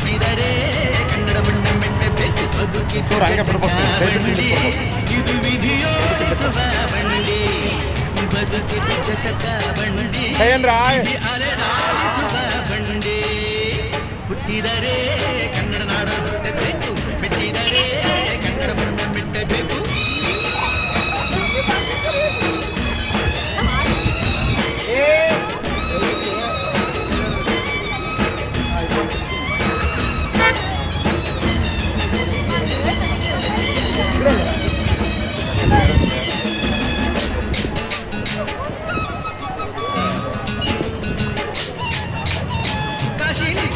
ಹುಟ್ಟಿದರೆ ಕನ್ನಡ ಮಣ್ಣ ಮೆಟ್ಟಬೇಕು ಬದುಕಿ ಇದು ವಿಧಿಯೋಡಿಸುವ ಬಂಡಿ ಬದುಕಿ ಚಟಕ ಬಂಡಿ ಅಲೆದಾಡಿಸುವ ಬಂಡಿ ಹುಟ್ಟಿದರೆ ಕನ್ನಡ ನಾಡ ಹುಟ್ಟಬೇಕು ಬಿಟ್ಟಿದರೆ ಕನ್ನಡ ಮಣ್ಣ ಮೆಟ್ಟಬೇಕು ಕಾಶಿಲಿ